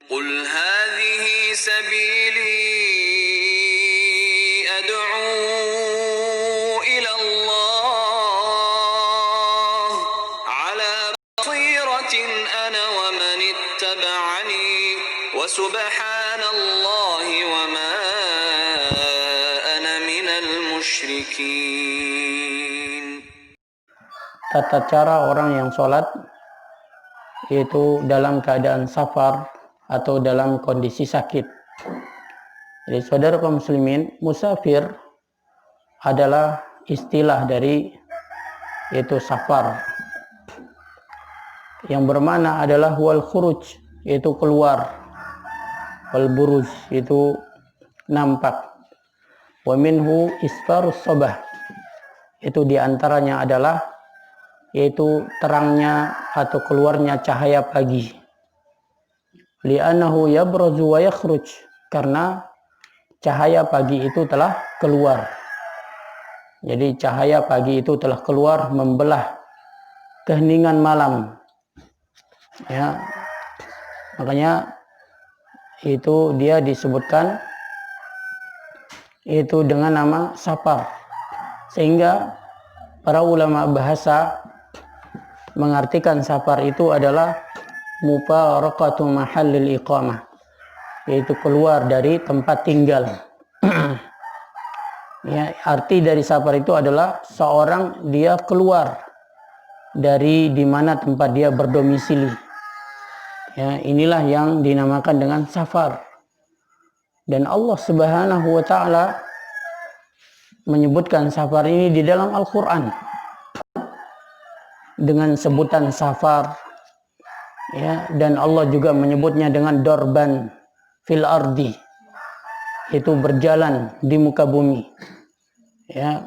قل هذه سبيلي أدعو إلى الله على بصيرة أنا ومن اتبعني وسبحان الله وما أنا من المشركين. Tata cara orang yang sholat yaitu dalam keadaan safar atau dalam kondisi sakit. Jadi saudara kaum muslimin, musafir adalah istilah dari yaitu safar, yang bermakna adalah wal khuruj, yaitu keluar, wal buruj, itu nampak, wa minhu isfarus sobah, itu diantaranya adalah yaitu terangnya atau keluarnya cahaya pagi. Li'annahu yabrazu wa yakhruj, karena cahaya pagi itu telah keluar. Jadi cahaya pagi itu telah keluar membelah keheningan malam. Ya. Makanya itu dia disebutkan itu dengan nama safar. Sehingga para ulama bahasa mengartikan safar itu adalah mufarakatu mahallil iqamah, yaitu keluar dari tempat tinggal. Ya, arti dari safar itu adalah seorang dia keluar dari di mana tempat dia berdomisili. Ya, inilah yang dinamakan dengan safar. Dan Allah Subhanahu wa taala menyebutkan safar ini di dalam Al-Qur'an dengan sebutan safar, ya, dan Allah juga menyebutnya dengan dorban fil ardi, itu berjalan di muka bumi, ya,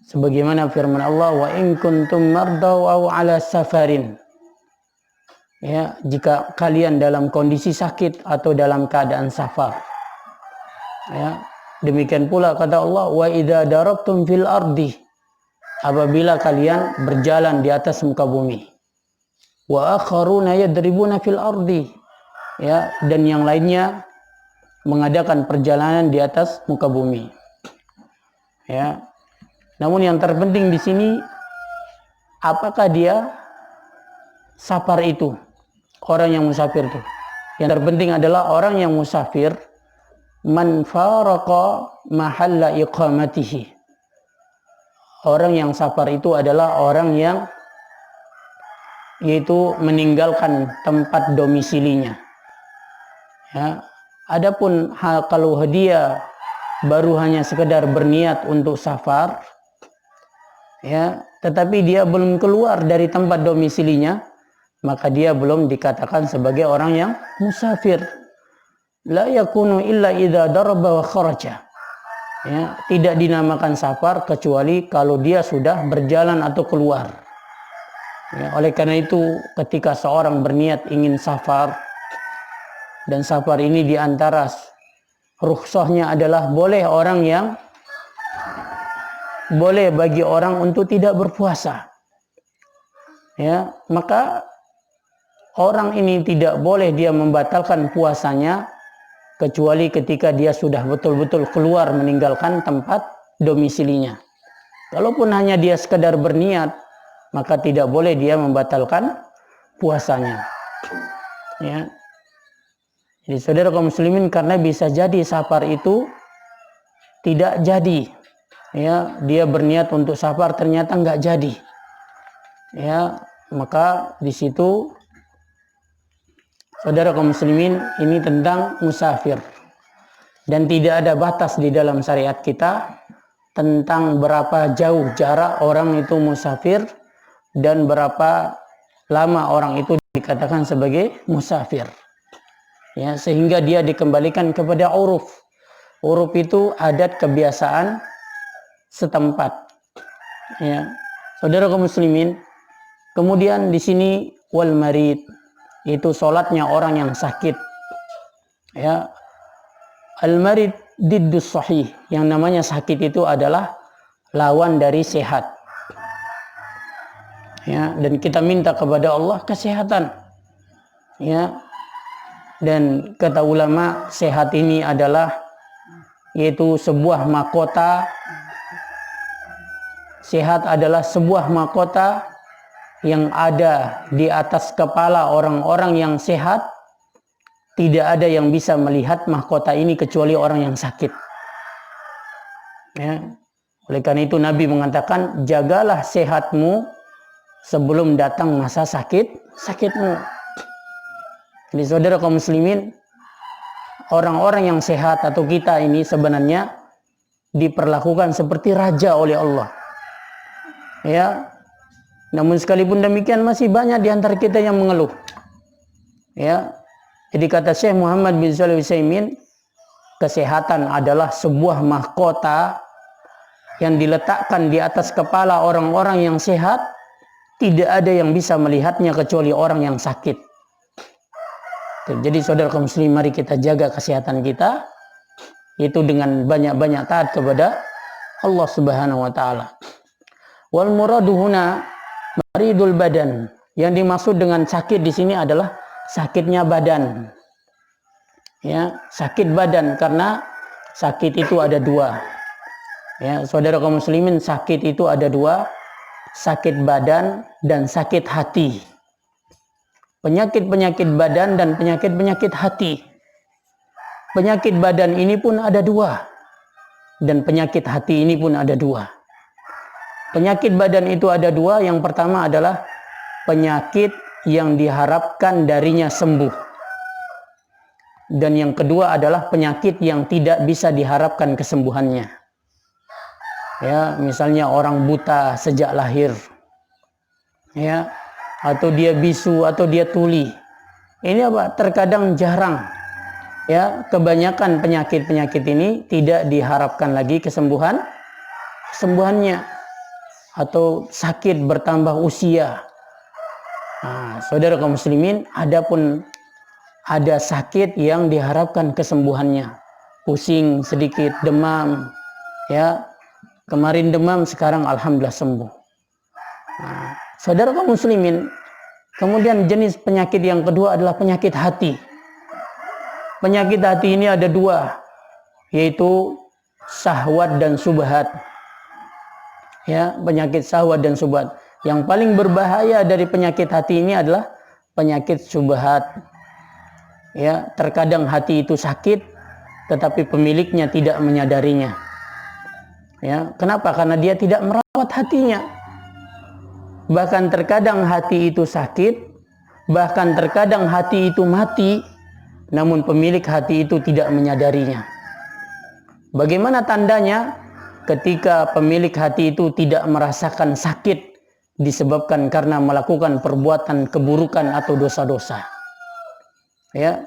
sebagaimana firman Allah, wa in kuntum mardaw aw ala safarin, ya, jika kalian dalam kondisi sakit atau dalam keadaan safar, ya. Demikian pula kata Allah, wa idza darabtum fil ardi, apabila kalian berjalan di atas muka bumi. Wa akharuna yadribuna fil ardi, ya, dan yang lainnya mengadakan perjalanan di atas muka bumi. Ya. Namun yang terpenting di sini, apakah dia safar itu? Orang yang musafir itu. Yang terpenting adalah orang yang musafir man faraqa mahalla iqamatihi. Orang yang safar itu adalah orang yang yaitu meninggalkan tempat domisilinya. Ya. Adapun kalau dia baru hanya sekedar berniat untuk safar, ya, tetapi dia belum keluar dari tempat domisilinya, maka dia belum dikatakan sebagai orang yang musafir. La yakunu illa idza daraba wa kharaja. Ya, tidak dinamakan safar kecuali kalau dia sudah berjalan atau keluar. Ya, oleh karena itu ketika seorang berniat ingin safar, dan safar ini diantara rukhsahnya adalah boleh bagi orang untuk tidak berpuasa. Ya, maka orang ini tidak boleh dia membatalkan puasanya kecuali ketika dia sudah betul-betul keluar meninggalkan tempat domisilinya. Kalaupun hanya dia sekedar berniat, maka tidak boleh dia membatalkan puasanya. Ya. Jadi saudara kaum muslimin, karena bisa jadi safar itu tidak jadi. Ya, dia berniat untuk safar ternyata nggak jadi. Ya, maka di situ saudara kaum muslimin, ini tentang musafir. Dan tidak ada batas di dalam syariat kita tentang berapa jauh jarak orang itu musafir dan berapa lama orang itu dikatakan sebagai musafir. Ya, sehingga dia dikembalikan kepada uruf. Uruf itu adat kebiasaan setempat. Ya. Saudara kaum muslimin, kemudian di sini wal marid, itu sholatnya orang yang sakit. Ya. Al-marid diddus sahih, yang namanya sakit itu adalah lawan dari sehat. Ya, dan kita minta kepada Allah kesehatan. Ya. Dan kata ulama, sehat ini adalah yaitu sebuah mahkota. Sehat adalah sebuah mahkota yang ada di atas kepala orang-orang yang sehat. Tidak ada yang bisa melihat mahkota ini kecuali orang yang sakit. Ya. Oleh karena itu Nabi mengatakan, jagalah sehatmu sebelum datang masa sakitmu. Jadi saudara kaum muslimin, orang-orang yang sehat atau kita ini sebenarnya diperlakukan seperti raja oleh Allah. Ya. Namun sekalipun demikian masih banyak di antara kita yang mengeluh. Ya. Jadi kata Syekh Muhammad bin Shalih Al-Utsaimin, kesehatan adalah sebuah mahkota yang diletakkan di atas kepala orang-orang yang sehat. Tidak ada yang bisa melihatnya kecuali orang yang sakit. Jadi saudara kaum muslim, mari kita jaga kesehatan kita, itu dengan banyak-banyak taat kepada Allah Subhanahu wa taala. Wal muradu huna maridul badan. Yang dimaksud dengan sakit di sini adalah sakitnya badan. Ya, sakit badan, karena sakit itu ada dua. Ya, saudara kaum muslimin, sakit itu ada dua, sakit badan dan sakit hati. Penyakit-penyakit badan dan penyakit-penyakit hati. Penyakit badan ini pun ada dua, dan penyakit hati ini pun ada dua. Penyakit badan itu ada dua. Yang pertama adalah penyakit yang diharapkan darinya sembuh. Dan yang kedua adalah penyakit yang tidak bisa diharapkan kesembuhannya. Ya, misalnya orang buta sejak lahir. Ya, atau dia bisu atau dia tuli. Ini apa? Terkadang jarang. Ya, kebanyakan penyakit-penyakit ini tidak diharapkan lagi kesembuhannya. Atau sakit bertambah usia. Nah, saudara kaum muslimin, adapun ada sakit yang diharapkan kesembuhannya. Pusing sedikit, demam. Ya, kemarin demam, sekarang alhamdulillah sembuh. Nah, saudara kaum muslimin, kemudian jenis penyakit yang kedua adalah penyakit hati. Penyakit hati ini ada dua, yaitu syahwat dan subhat. Ya, penyakit syahwat dan subhat. Yang paling berbahaya dari penyakit hati ini adalah penyakit subhat. Ya, terkadang hati itu sakit, tetapi pemiliknya tidak menyadarinya. Ya, kenapa? Karena dia tidak merawat hatinya. Bahkan terkadang hati itu sakit, bahkan terkadang hati itu mati, namun pemilik hati itu tidak menyadarinya. Bagaimana tandanya? Ketika pemilik hati itu tidak merasakan sakit disebabkan karena melakukan perbuatan keburukan atau dosa-dosa. Ya.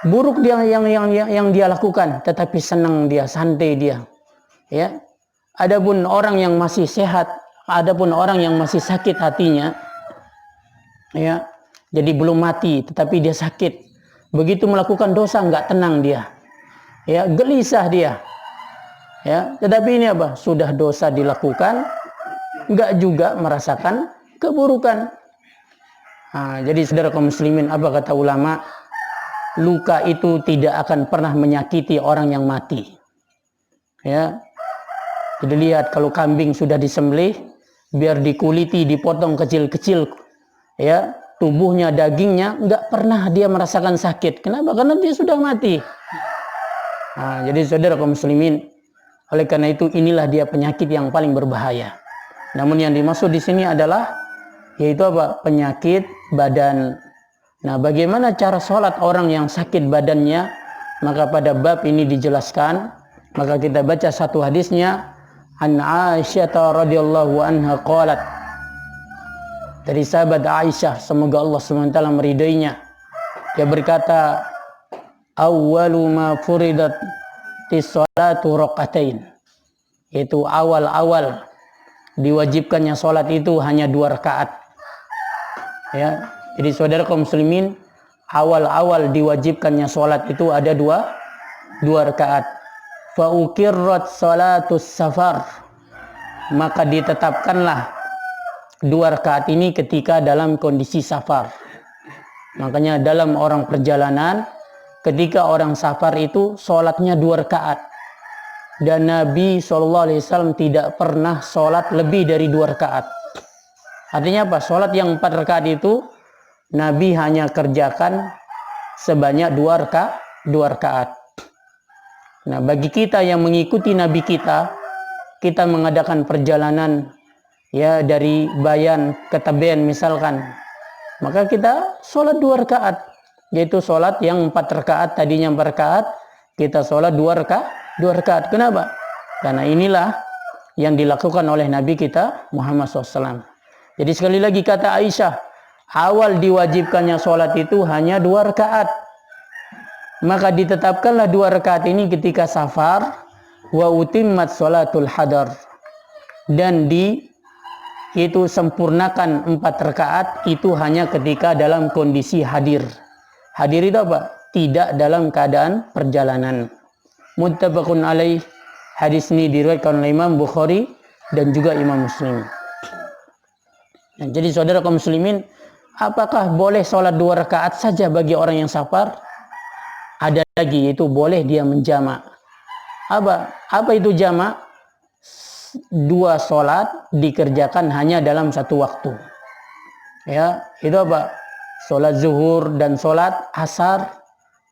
Buruk dia yang dia lakukan, tetapi senang dia, santai dia. Ya. Adapun orang yang masih sehat, adapun orang yang masih sakit hatinya, ya, jadi belum mati tetapi dia sakit. Begitu melakukan dosa enggak tenang dia. Ya, gelisah dia. Ya, tetapi ini apa? Sudah dosa dilakukan, enggak juga merasakan keburukan. Nah, jadi saudara kaum muslimin, apa kata ulama? Luka itu tidak akan pernah menyakiti orang yang mati. Ya. Jadi lihat, kalau kambing sudah disembelih, biar dikuliti, dipotong kecil-kecil, ya, tubuhnya, dagingnya, enggak pernah dia merasakan sakit. Kenapa? Karena dia sudah mati. Nah, jadi saudara kaum muslimin, oleh karena itu inilah dia penyakit yang paling berbahaya. Namun yang dimaksud di sini adalah yaitu apa? Penyakit badan. Nah, bagaimana cara sholat orang yang sakit badannya? Maka pada bab ini dijelaskan. Maka kita baca satu hadisnya. An Aisyah radhiyallahu anha qalat. Dari sahabat Aisyah, semoga Allah SWT meridainya. Dia berkata, awwalu ma furidat salatu raqatain. Itu awal-awal diwajibkannya sholat itu hanya 2 rakaat. Ya, jadi saudara kaum muslimin, awal-awal diwajibkannya sholat itu ada 2 rakaat. Fa ukirrat salatus safar, maka ditetapkanlah 2 rakaat ini ketika dalam kondisi safar. Makanya dalam orang perjalanan, ketika orang safar itu sholatnya 2 rakaat. Dan Nabi SAW tidak pernah sholat lebih dari 2 rakaat. Artinya apa? Sholat yang 4 rakaat itu Nabi hanya kerjakan sebanyak 2 rakaat. Nah, bagi kita yang mengikuti Nabi kita mengadakan perjalanan ya dari Bayan ke Taben misalkan, maka kita sholat 2 rakaat, yaitu sholat yang 4 rakaat, tadinya 4 rakaat, kita sholat 2 rakaat. Kenapa? Karena inilah yang dilakukan oleh Nabi kita Muhammad SAW. Jadi sekali lagi kata Aisyah, awal diwajibkannya sholat itu hanya 2 rakaat. Maka ditetapkanlah 2 rakaat ini ketika safar, wa utimmat sholatul hadar, dan itu sempurnakan 4 rakaat itu hanya ketika dalam kondisi hadir. Hadir itu apa? Tidak dalam keadaan perjalanan. Muttafaqun alaih. Hadis ini diriwayatkan oleh Imam Bukhari dan juga Imam Muslim. Nah, jadi saudara kaum muslimin, apakah boleh sholat 2 rakaat saja bagi orang yang safar? Ada lagi, yaitu boleh dia menjamak. Apa itu jamak? 2 sholat dikerjakan hanya dalam 1 waktu. Ya, itu apa? Sholat zuhur dan sholat asar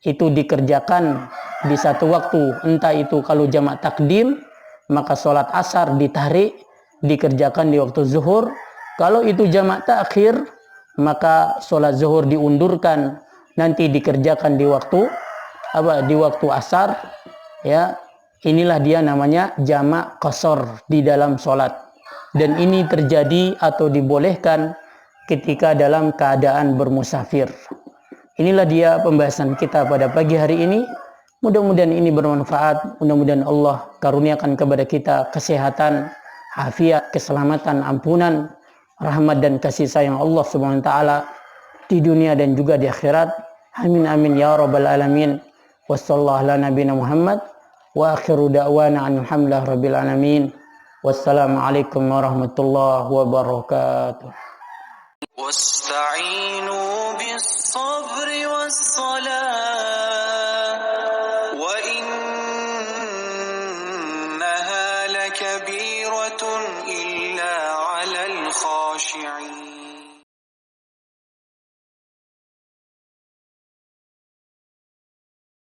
itu dikerjakan di 1 waktu. Entah itu kalau jamak takdim, maka sholat asar ditarik, dikerjakan di waktu zuhur. Kalau itu jamak takhir, maka sholat zuhur diundurkan, nanti dikerjakan di waktu asar. Ya, inilah dia namanya jamak qasar di dalam sholat. Dan ini terjadi atau dibolehkan ketika dalam keadaan bermusafir. Inilah dia pembahasan kita pada pagi hari ini. Mudah-mudahan ini bermanfaat. Mudah-mudahan Allah karuniakan kepada kita kesehatan, afiat, keselamatan, ampunan, rahmat dan kasih sayang Allah Subhanahu wa taala di dunia dan juga di akhirat. Amin amin ya rabbal alamin. Wassallallahu ala nabiyina Muhammad wa akhiru da'wana alhamdulillah rabbil alamin. Wassalamualaikum warahmatullahi wabarakatuh. واستعينوا بالصبر والصلاة وإنها لكبيرة إلا على الخاشعين